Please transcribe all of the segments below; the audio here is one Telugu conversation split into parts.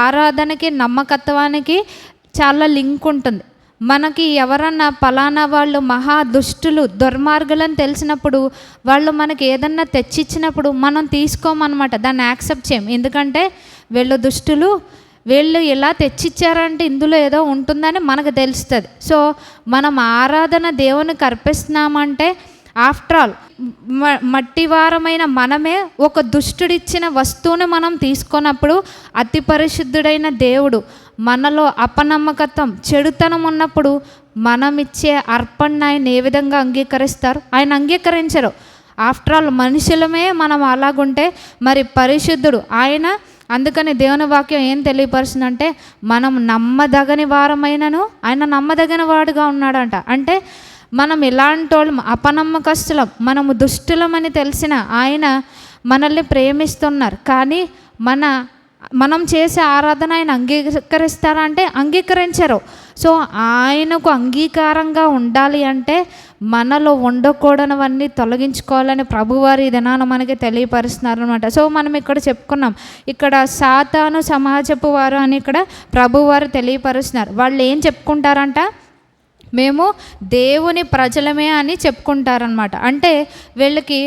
ఆరాధనకి నమ్మకత్వానికి చాలా లింక్ ఉంటుంది. మనకి ఎవరన్నా పలానా వాళ్ళు మహా దుష్టులు దుర్మార్గులని తెలిసినప్పుడు వాళ్ళు మనకి ఏదన్నా తెచ్చిచ్చినప్పుడు మనం తీసుకోమన్నమాట, దాన్ని యాక్సెప్ట్ చేయం. ఎందుకంటే వీళ్ళు దుష్టులు, వీళ్ళు ఇలా తెచ్చిచ్చారంటే ఇందులో ఏదో ఉంటుందని మనకు తెలుస్తుంది. సో మనం ఆరాధన దేవునికి అర్పిస్తున్నామంటే ఆఫ్టర్ ఆల్ మట్టివారమైన మనమే ఒక దుష్టుడిచ్చిన వస్తువుని మనం తీసుకున్నప్పుడు అతి పరిశుద్ధుడైన దేవుడు మనలో అపనమ్మకత్వం చెడుతనం ఉన్నప్పుడు మనం ఇచ్చే అర్పణ ఆయన ఏ విధంగా అంగీకరిస్తారు? ఆయన అంగీకరించరు. ఆఫ్టర్ ఆల్ మనుషులమే మనం అలాగుంటే మరి పరిశుద్ధుడు ఆయన. అందుకని దేవుని వాక్యం ఏం తెలియపరుస్తుందంటే మనం నమ్మదగని వారమైనను ఆయన నమ్మదగిన వాడుగా ఉన్నాడంట. అంటే మనం ఇలాంటి వాళ్ళం, అపనమ్మకస్తులం, మనము దుష్టులమని తెలిసిన ఆయన మనల్ని ప్రేమిస్తున్నారు. కానీ మనం చేసే ఆరాధన ఆయన అంగీకరిస్తారా అంటే అంగీకరించరు. సో ఆయనకు అంగీకారంగా ఉండాలి అంటే మనలో ఉండకూడనివన్నీ తొలగించుకోవాలని ప్రభువారు ఈ దినాన మనకి తెలియపరుస్తున్నారు అనమాట. సో మనం ఇక్కడ చెప్పుకున్నాం, ఇక్కడ సాతాను సమాజపు వారు అని ఇక్కడ ప్రభువారు తెలియపరుస్తున్నారు. వాళ్ళు ఏం చెప్పుకుంటారంట? మేము దేవుని ప్రజలమే అని చెప్పుకుంటారనమాట. అంటే వీళ్ళకి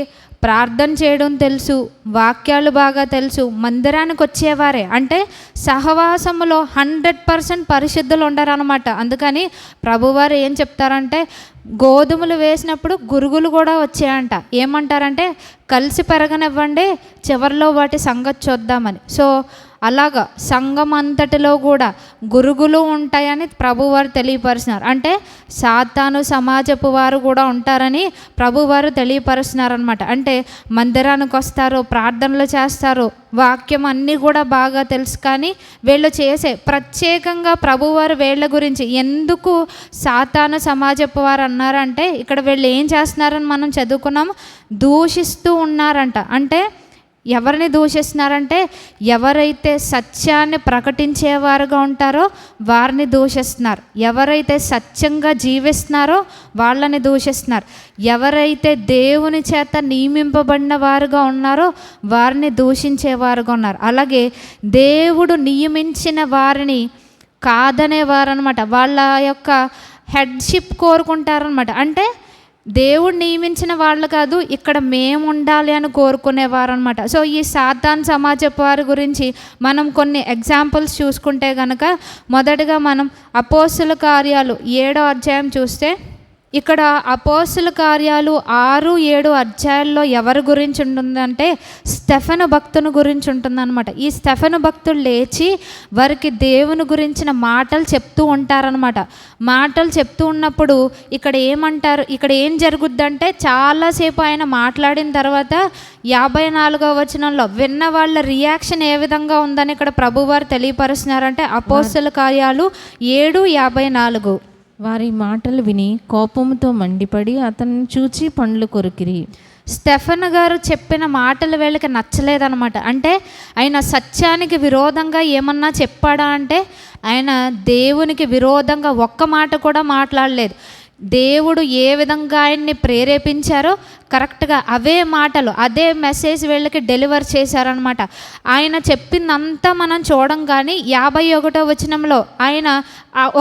ప్రార్థన చేయడం తెలుసు, వాక్యాలు బాగా తెలుసు, మందిరానికి వచ్చేవారే. అంటే సహవాసములో 100% పరిశుద్ధులు ఉండరనమాట. అందుకని ప్రభువారు ఏం చెప్తారంటే గోధుమలు వేసినప్పుడు గురుగులు కూడా వచ్చాయంట. ఏమంటారంటే కలిసి పెరగనివ్వండి, చివరిలో వాటి సంగతి చూద్దామని. సో అలాగా సంఘం అంతటిలో కూడా గురుగులు ఉంటాయని ప్రభువారు తెలియపరుస్తున్నారు. అంటే సాతాను సమాజపు వారు కూడా ఉంటారని ప్రభువారు తెలియపరుస్తున్నారనమాట. అంటే మందిరానికి వస్తారు, ప్రార్థనలు చేస్తారు, వాక్యం అన్నీ కూడా బాగా తెలుసు. కానీ వీళ్ళు చేసే ప్రత్యేకంగా ప్రభువారు వీళ్ళ గురించి ఎందుకు సాతాను సమాజపు వారు అన్నారంటే ఇక్కడ వీళ్ళు ఏం చేస్తున్నారని మనం చదువుకున్నాము, దూషిస్తూ ఉన్నారంట. అంటే ఎవరిని దూషిస్తున్నారంటే ఎవరైతే సత్యాన్ని ప్రకటించేవారుగా ఉంటారో వారిని దూషిస్తున్నారు, ఎవరైతే సత్యంగా జీవిస్తున్నారో వాళ్ళని దూషిస్తున్నారు, ఎవరైతే దేవుని చేత నియమింపబడిన వారుగా ఉన్నారో వారిని దూషించేవారుగా ఉన్నారు. అలాగే దేవుడు నియమించిన వారిని కాదనేవారు అనమాట. వాళ్ళ యొక్క హెడ్షిప్ కోరుకుంటారనమాట. అంటే దేవుడు నియమించిన వాళ్ళు కాదు, ఇక్కడ మేము ఉండాలి అని కోరుకునేవారు అనమాట. సో ఈ సాతాన్ సమాజపు వారి గురించి మనం కొన్ని ఎగ్జాంపుల్స్ చూసుకుంటే కనుక మొదటగా మనం అపోస్తుల కార్యాలు 7వ అధ్యాయం చూస్తే ఇక్కడ అపోస్తుల కార్యాలు 6, 7 అధ్యాయాల్లో ఎవరి గురించి ఉంటుందంటే స్టెఫెను భక్తుని గురించి ఉంటుందన్నమాట. ఈ స్టెఫెను భక్తుడు లేచి వారికి దేవుని గురించిన మాటలు చెప్తూ ఉంటారనమాట. మాటలు చెప్తూ ఉన్నప్పుడు ఇక్కడ ఏమంటారు, ఇక్కడ ఏం జరుగుద్దంటే చాలాసేపు ఆయన మాట్లాడిన తర్వాత 54వ వచనంలో విన్న వాళ్ళ రియాక్షన్ ఏ విధంగా ఉందని ఇక్కడ ప్రభువారు తెలియపరుస్తున్నారంటే అపోస్తుల కార్యాలు 7:54 వారి మాటలు విని కోపంతో మండిపడి అతన్ని చూచి పండ్లు కొరికిరి. స్టెఫెను గారు చెప్పిన మాటలు వీళ్ళకి నచ్చలేదనమాట. అంటే ఆయన సత్యానికి విరోధంగా ఏమన్నా చెప్పాడా అంటే ఆయన దేవునికి విరోధంగా ఒక్క మాట కూడా మాట్లాడలేదు. దేవుడు ఏ విధంగా ఆయన్ని ప్రేరేపించారో కరెక్ట్గా అవే మాటలు, అదే మెసేజ్ వీళ్ళకి డెలివర్ చేశారనమాట. ఆయన చెప్పిందంతా మనం చూడం. కానీ 51వ వచనంలో ఆయన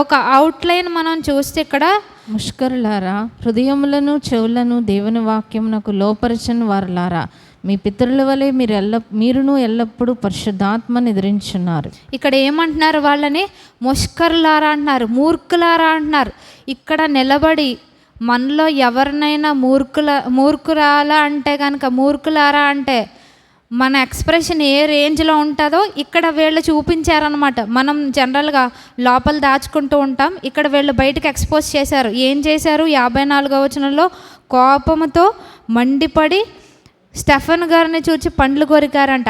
ఒక అవుట్లైన్ మనం చూస్తే ఇక్కడ ముష్కరులారా, హృదయములను చెవులను దేవుని వాక్యమునకు లోపరచని వారులారా, మీ పితరుల వలె మీరును ఎల్లప్పుడూ పరిశుద్ధాత్మని ఎదిరించున్నారు. ఇక్కడ ఏమంటున్నారు? వాళ్ళని ముష్కరులారా అంటున్నారు, మూర్ఖులారా అంటున్నారు. ఇక్కడ నిలబడి మనలో ఎవరినైనా మూర్ఖురాలా అంటే కనుక, మూర్ఖులారా అంటే మన ఎక్స్ప్రెషన్ ఏ రేంజ్లో ఉంటుందో ఇక్కడ వీళ్ళు చూపించారనమాట. మనం జనరల్గా లోపల దాచుకుంటూ ఉంటాం, ఇక్కడ వీళ్ళు బయటకు ఎక్స్పోజ్ చేశారు. ఏం చేశారు? 54వ వచనంలో కోపముతో మండిపడి స్టెఫెను గారిని చూచి పండ్లు కొరికారంట.